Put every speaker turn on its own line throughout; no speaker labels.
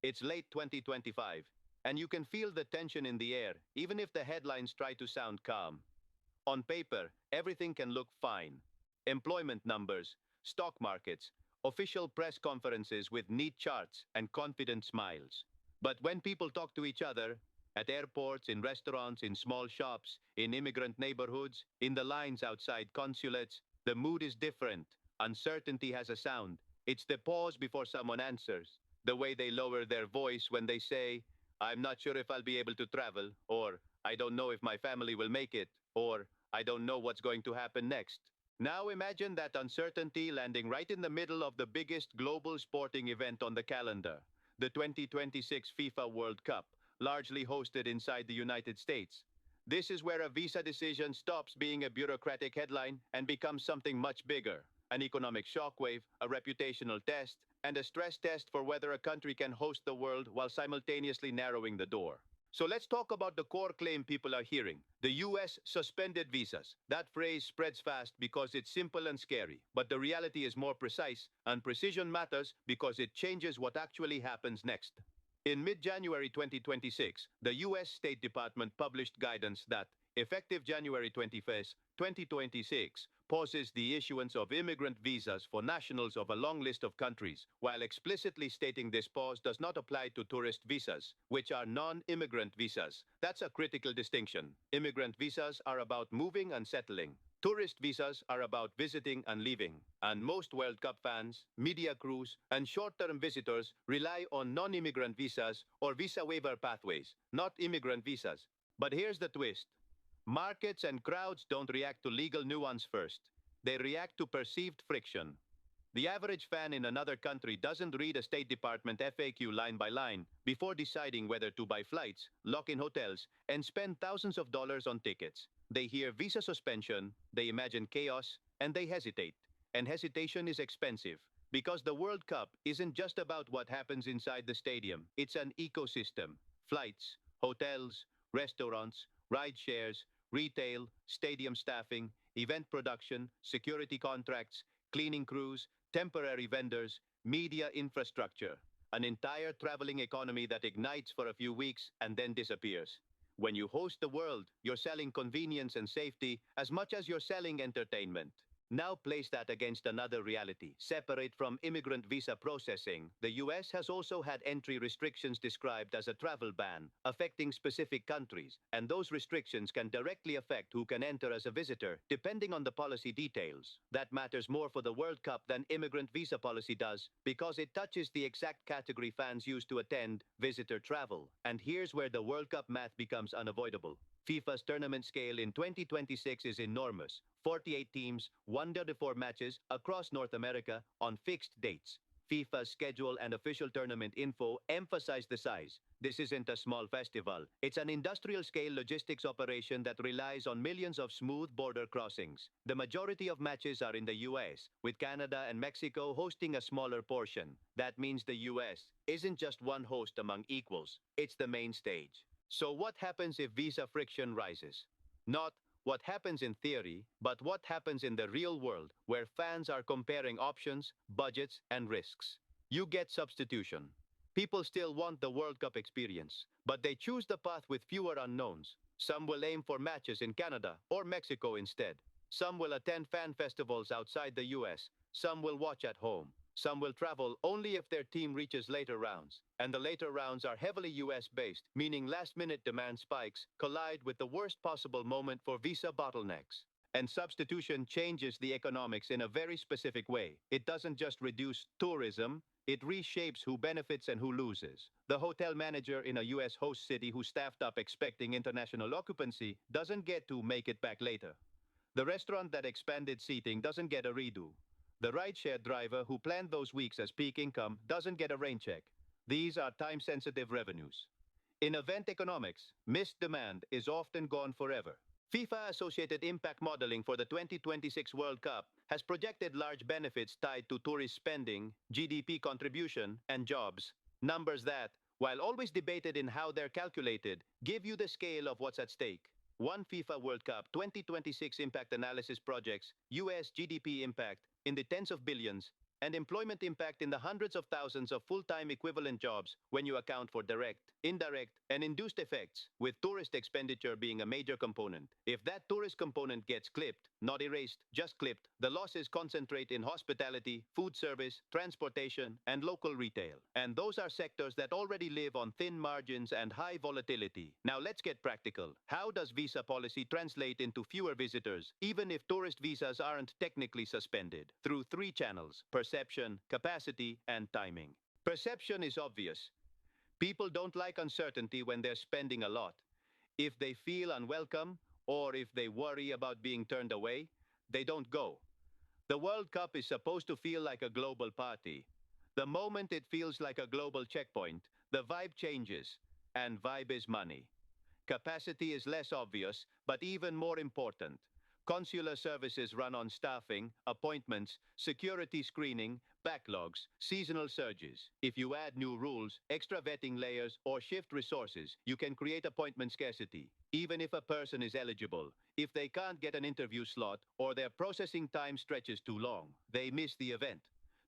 It's late 2025, and you can feel the tension in the air, even if the headlines try to sound calm. On paper, everything can look fine. Employment numbers, stock markets, official press conferences with neat charts and confident smiles. But when people talk to each other, at airports, in restaurants, in small shops, in immigrant neighborhoods, in the lines outside consulates, the mood is different. Uncertainty has a sound. It's the pause before someone answers, the way they lower their voice when they say, I'm not sure if I'll be able to travel, or I don't know if my family will make it, or I don't know what's going to happen next. Now imagine that uncertainty landing right in the middle of the biggest global sporting event on the calendar, the 2026 FIFA World Cup, largely hosted inside the United States. This is where a visa decision stops being a bureaucratic headline and becomes something much bigger, an economic shockwave, a reputational test, and a stress test for whether a country can host the world while simultaneously narrowing the door. So let's talk about the core claim people are hearing. The US suspended visas. That phrase spreads fast because it's simple and scary. But the reality is more precise, and precision matters because it changes what actually happens next. In mid-January 2026, the US State Department published guidance that, effective January 21st, 2026, pauses the issuance of immigrant visas for nationals of a long list of countries, while explicitly stating this pause does not apply to tourist visas, which are non-immigrant visas. That's a critical distinction. Immigrant visas are about moving and settling. Tourist visas are about visiting and leaving, and most World Cup fans, media crews, and short-term visitors rely on non-immigrant visas or visa waiver pathways, not immigrant visas. But here's the twist. Markets and crowds don't react to legal nuance first. They react to perceived friction. The average fan in another country doesn't read a State Department FAQ line by line before deciding whether to buy flights, lock in hotels, and spend thousands of dollars on tickets. They hear visa suspension, they imagine chaos, and they hesitate. And hesitation is expensive, because the World Cup isn't just about what happens inside the stadium. It's an ecosystem. Flights, hotels, restaurants, ride shares, retail, stadium staffing, event production, security contracts, cleaning crews, temporary vendors, media infrastructure, an entire traveling economy that ignites for a few weeks and then disappears. When you host the world, you're selling convenience and safety as much as you're selling entertainment. Now place that against another reality. Separate from immigrant visa processing, the US has also had entry restrictions described as a travel ban, affecting specific countries, and those restrictions can directly affect who can enter as a visitor, depending on the policy details. That matters more for the World Cup than immigrant visa policy does, because it touches the exact category fans use to attend visitor travel. And here's where the World Cup math becomes unavoidable. FIFA's tournament scale in 2026 is enormous. 48 teams, 134 matches across North America on fixed dates. FIFA's schedule and official tournament info emphasize the size. This isn't a small festival. It's an industrial-scale logistics operation that relies on millions of smooth border crossings. The majority of matches are in the US, with Canada and Mexico hosting a smaller portion. That means the US isn't just one host among equals. It's the main stage. So what happens if visa friction rises? Not what happens in theory, but what happens in the real world, where fans are comparing options, budgets, and risks. You get substitution. People still want the World Cup experience, but they choose the path with fewer unknowns. Some will aim for matches in Canada or Mexico instead. Some will attend fan festivals outside the US. Some will watch at home. Some will travel only if their team reaches later rounds. And the later rounds are heavily US-based, meaning last-minute demand spikes collide with the worst possible moment for visa bottlenecks. And substitution changes the economics in a very specific way. It doesn't just reduce tourism, it reshapes who benefits and who loses. The hotel manager in a US host city who staffed up expecting international occupancy doesn't get to make it back later. The restaurant that expanded seating doesn't get a redo. The rideshare driver who planned those weeks as peak income doesn't get a rain check. These are time-sensitive revenues. In event economics, missed demand is often gone forever. FIFA-associated impact modeling for the 2026 World Cup has projected large benefits tied to tourist spending, GDP contribution, and jobs. Numbers that, while always debated in how they're calculated, give you the scale of what's at stake. One FIFA World Cup 2026 impact analysis projects US GDP impact in the tens of billions and employment impact in the hundreds of thousands of full-time equivalent jobs when you account for direct, indirect, and induced effects, with tourist expenditure being a major component. If that tourist component gets clipped, not erased, just clipped, the losses concentrate in hospitality, food service, transportation, and local retail. And those are sectors that already live on thin margins and high volatility. Now let's get practical. How does visa policy translate into fewer visitors, even if tourist visas aren't technically suspended? Through three channels: perception, capacity, and timing. Perception is obvious. People don't like uncertainty when they're spending a lot. If they feel unwelcome, or if they worry about being turned away, they don't go. The World Cup is supposed to feel like a global party. The moment it feels like a global checkpoint, the vibe changes, and vibe is money. Capacity is less obvious, but even more important. Consular services run on staffing, appointments, security screening, backlogs, seasonal surges. If you add new rules, extra vetting layers, or shift resources, you can create appointment scarcity. Even if a person is eligible, if they can't get an interview slot or their processing time stretches too long, they miss the event.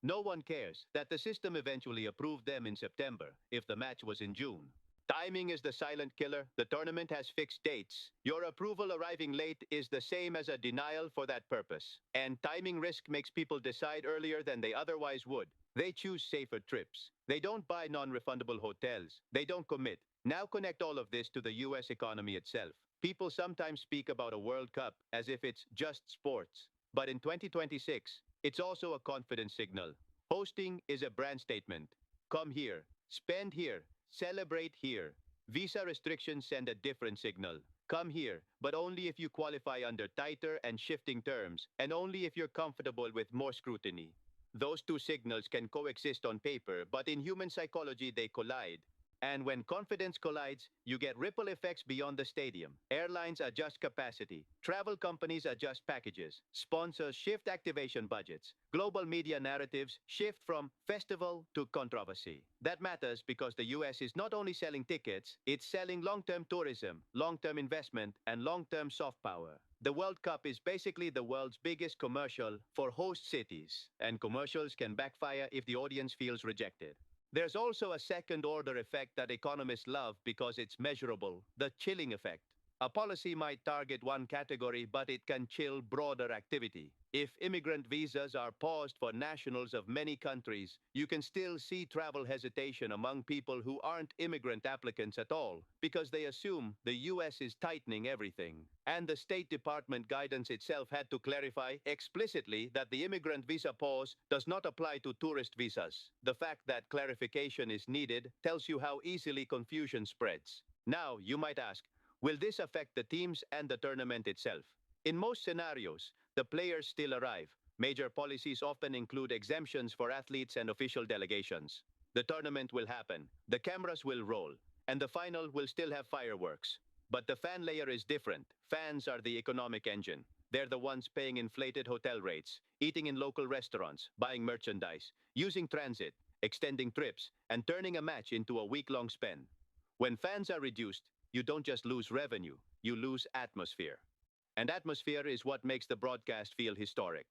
No one cares that the system eventually approved them in September if the match was in June. Timing is the silent killer. The tournament has fixed dates. Your approval arriving late is the same as a denial for that purpose. And timing risk makes people decide earlier than they otherwise would. They choose safer trips. They don't buy non-refundable hotels. They don't commit. Now connect all of this to the US economy itself. People sometimes speak about a World Cup as if it's just sports. But in 2026, it's also a confidence signal. Hosting is a brand statement. Come here, spend here, celebrate here. Visa restrictions send a different signal. Come here, but only if you qualify under tighter and shifting terms, and only if you're comfortable with more scrutiny. Those two signals can coexist on paper, but in human psychology they collide. And when confidence collides, you get ripple effects beyond the stadium. Airlines adjust capacity. Travel companies adjust packages. Sponsors shift activation budgets. Global media narratives shift from festival to controversy. That matters because the US is not only selling tickets, it's selling long-term tourism, long-term investment, and long-term soft power. The World Cup is basically the world's biggest commercial for host cities, and commercials can backfire if the audience feels rejected. There's also a second-order effect that economists love because it's measurable: the chilling effect. A policy might target one category, but it can chill broader activity. If immigrant visas are paused for nationals of many countries, you can still see travel hesitation among people who aren't immigrant applicants at all, because they assume the US is tightening everything. And the State Department guidance itself had to clarify explicitly that the immigrant visa pause does not apply to tourist visas. The fact that clarification is needed tells you how easily confusion spreads. Now, you might ask, will this affect the teams and the tournament itself? In most scenarios, the players still arrive. Major policies often include exemptions for athletes and official delegations. The tournament will happen, the cameras will roll, and the final will still have fireworks. But the fan layer is different. Fans are the economic engine. They're the ones paying inflated hotel rates, eating in local restaurants, buying merchandise, using transit, extending trips, and turning a match into a week-long spend. When fans are reduced, you don't just lose revenue, you lose atmosphere. And atmosphere is what makes the broadcast feel historic.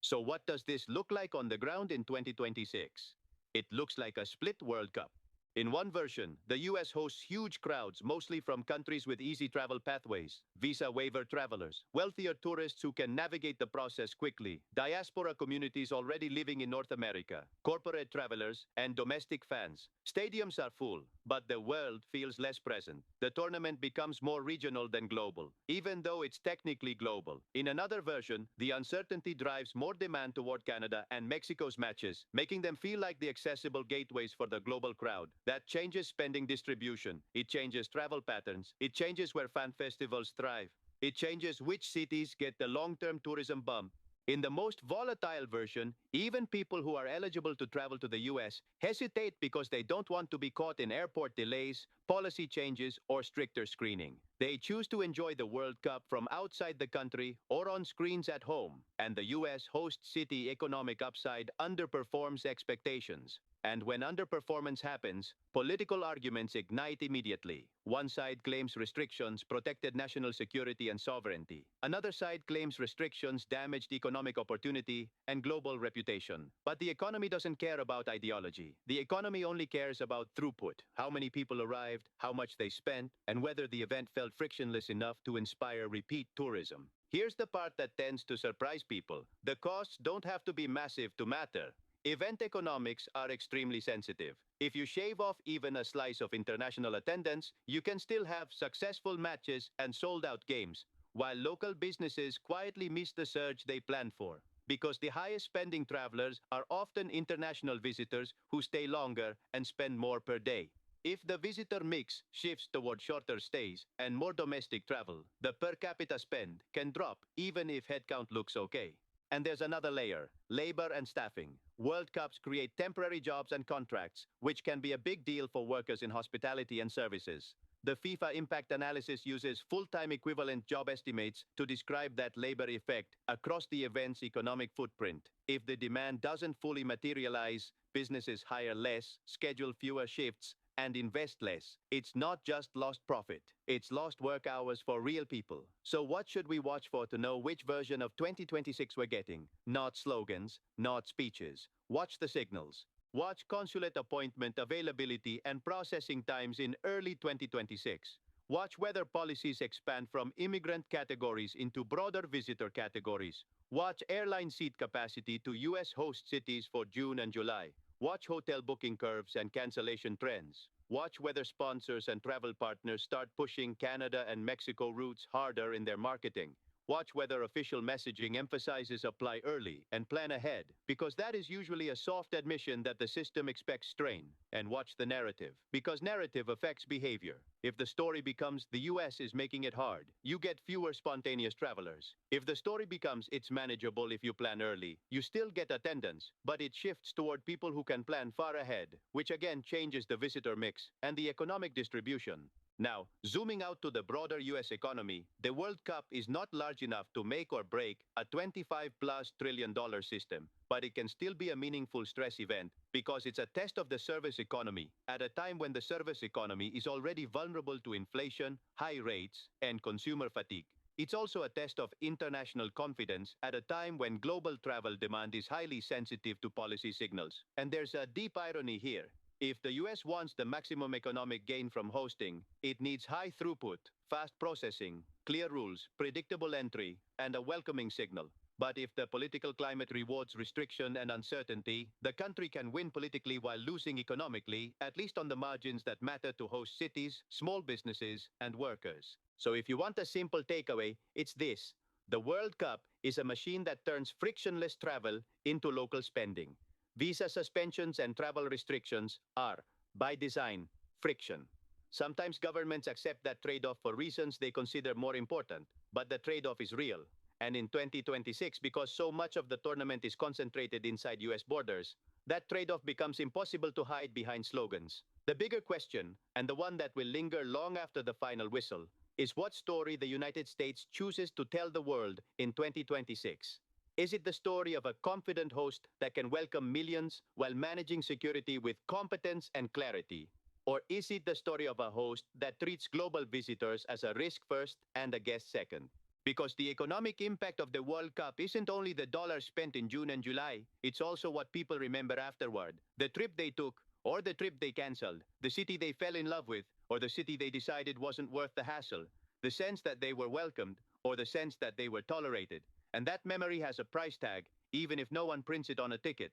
So what does this look like on the ground in 2026? It looks like a split World Cup. In one version, the US hosts huge crowds, mostly from countries with easy travel pathways, visa waiver travelers, wealthier tourists who can navigate the process quickly, diaspora communities already living in North America, corporate travelers, and domestic fans. Stadiums are full, but the world feels less present. The tournament becomes more regional than global, even though it's technically global. In another version, the uncertainty drives more demand toward Canada and Mexico's matches, making them feel like the accessible gateways for the global crowd. That changes spending distribution. It changes travel patterns. It changes where fan festivals thrive. It changes which cities get the long-term tourism bump. In the most volatile version, even people who are eligible to travel to the US hesitate because they don't want to be caught in airport delays, policy changes, or stricter screening. They choose to enjoy the World Cup from outside the country or on screens at home, and the US host city economic upside underperforms expectations. And when underperformance happens, political arguments ignite immediately. One side claims restrictions protected national security and sovereignty. Another side claims restrictions damaged economic opportunity and global reputation. But the economy doesn't care about ideology. The economy only cares about throughput, how many people arrived, how much they spent, and whether the event felt frictionless enough to inspire repeat tourism. Here's the part that tends to surprise people. The costs don't have to be massive to matter. Event economics are extremely sensitive. If you shave off even a slice of international attendance, you can still have successful matches and sold-out games, while local businesses quietly miss the surge they planned for. Because the highest spending travelers are often international visitors who stay longer and spend more per day. If the visitor mix shifts toward shorter stays and more domestic travel, the per capita spend can drop even if headcount looks okay. And there's another layer, labor and staffing. World Cups create temporary jobs and contracts, which can be a big deal for workers in hospitality and services. The FIFA impact analysis uses full-time equivalent job estimates to describe that labor effect across the event's economic footprint. If the demand doesn't fully materialize, businesses hire less, schedule fewer shifts, and invest less. It's not just lost profit. It's lost work hours for real people. So what should we watch for to know which version of 2026 we're getting? Not slogans, not speeches. Watch the signals. Watch consulate appointment availability and processing times in early 2026. Watch whether policies expand from immigrant categories into broader visitor categories. Watch airline seat capacity to US host cities for June and July. Watch hotel booking curves and cancellation trends. Watch whether sponsors and travel partners start pushing Canada and Mexico routes harder in their marketing. Watch whether official messaging emphasizes apply early and plan ahead, because that is usually a soft admission that the system expects strain. And watch the narrative, because narrative affects behavior. If the story becomes the US is making it hard, you get fewer spontaneous travelers. If the story becomes it's manageable if you plan early, you still get attendance, but it shifts toward people who can plan far ahead, which again changes the visitor mix and the economic distribution. Now, zooming out to the broader US economy, the World Cup is not large enough to make or break a $25+ trillion system, but it can still be a meaningful stress event because it's a test of the service economy at a time when the service economy is already vulnerable to inflation, high rates, and consumer fatigue. It's also a test of international confidence at a time when global travel demand is highly sensitive to policy signals. And there's a deep irony here. If the US wants the maximum economic gain from hosting, it needs high throughput, fast processing, clear rules, predictable entry, and a welcoming signal. But if the political climate rewards restriction and uncertainty, the country can win politically while losing economically, at least on the margins that matter to host cities, small businesses, and workers. So if you want a simple takeaway, it's this. The World Cup is a machine that turns frictionless travel into local spending. Visa suspensions and travel restrictions are, by design, friction. Sometimes governments accept that trade-off for reasons they consider more important, but the trade-off is real. And in 2026, because so much of the tournament is concentrated inside US borders, that trade-off becomes impossible to hide behind slogans. The bigger question, and the one that will linger long after the final whistle, is what story the United States chooses to tell the world in 2026. Is it the story of a confident host that can welcome millions while managing security with competence and clarity? Or is it the story of a host that treats global visitors as a risk first and a guest second? Because the economic impact of the World Cup isn't only the dollars spent in June and July, it's also what people remember afterward. The trip they took, or the trip they canceled, the city they fell in love with, or the city they decided wasn't worth the hassle, the sense that they were welcomed, or the sense that they were tolerated. And that memory has a price tag, even if no one prints it on a ticket.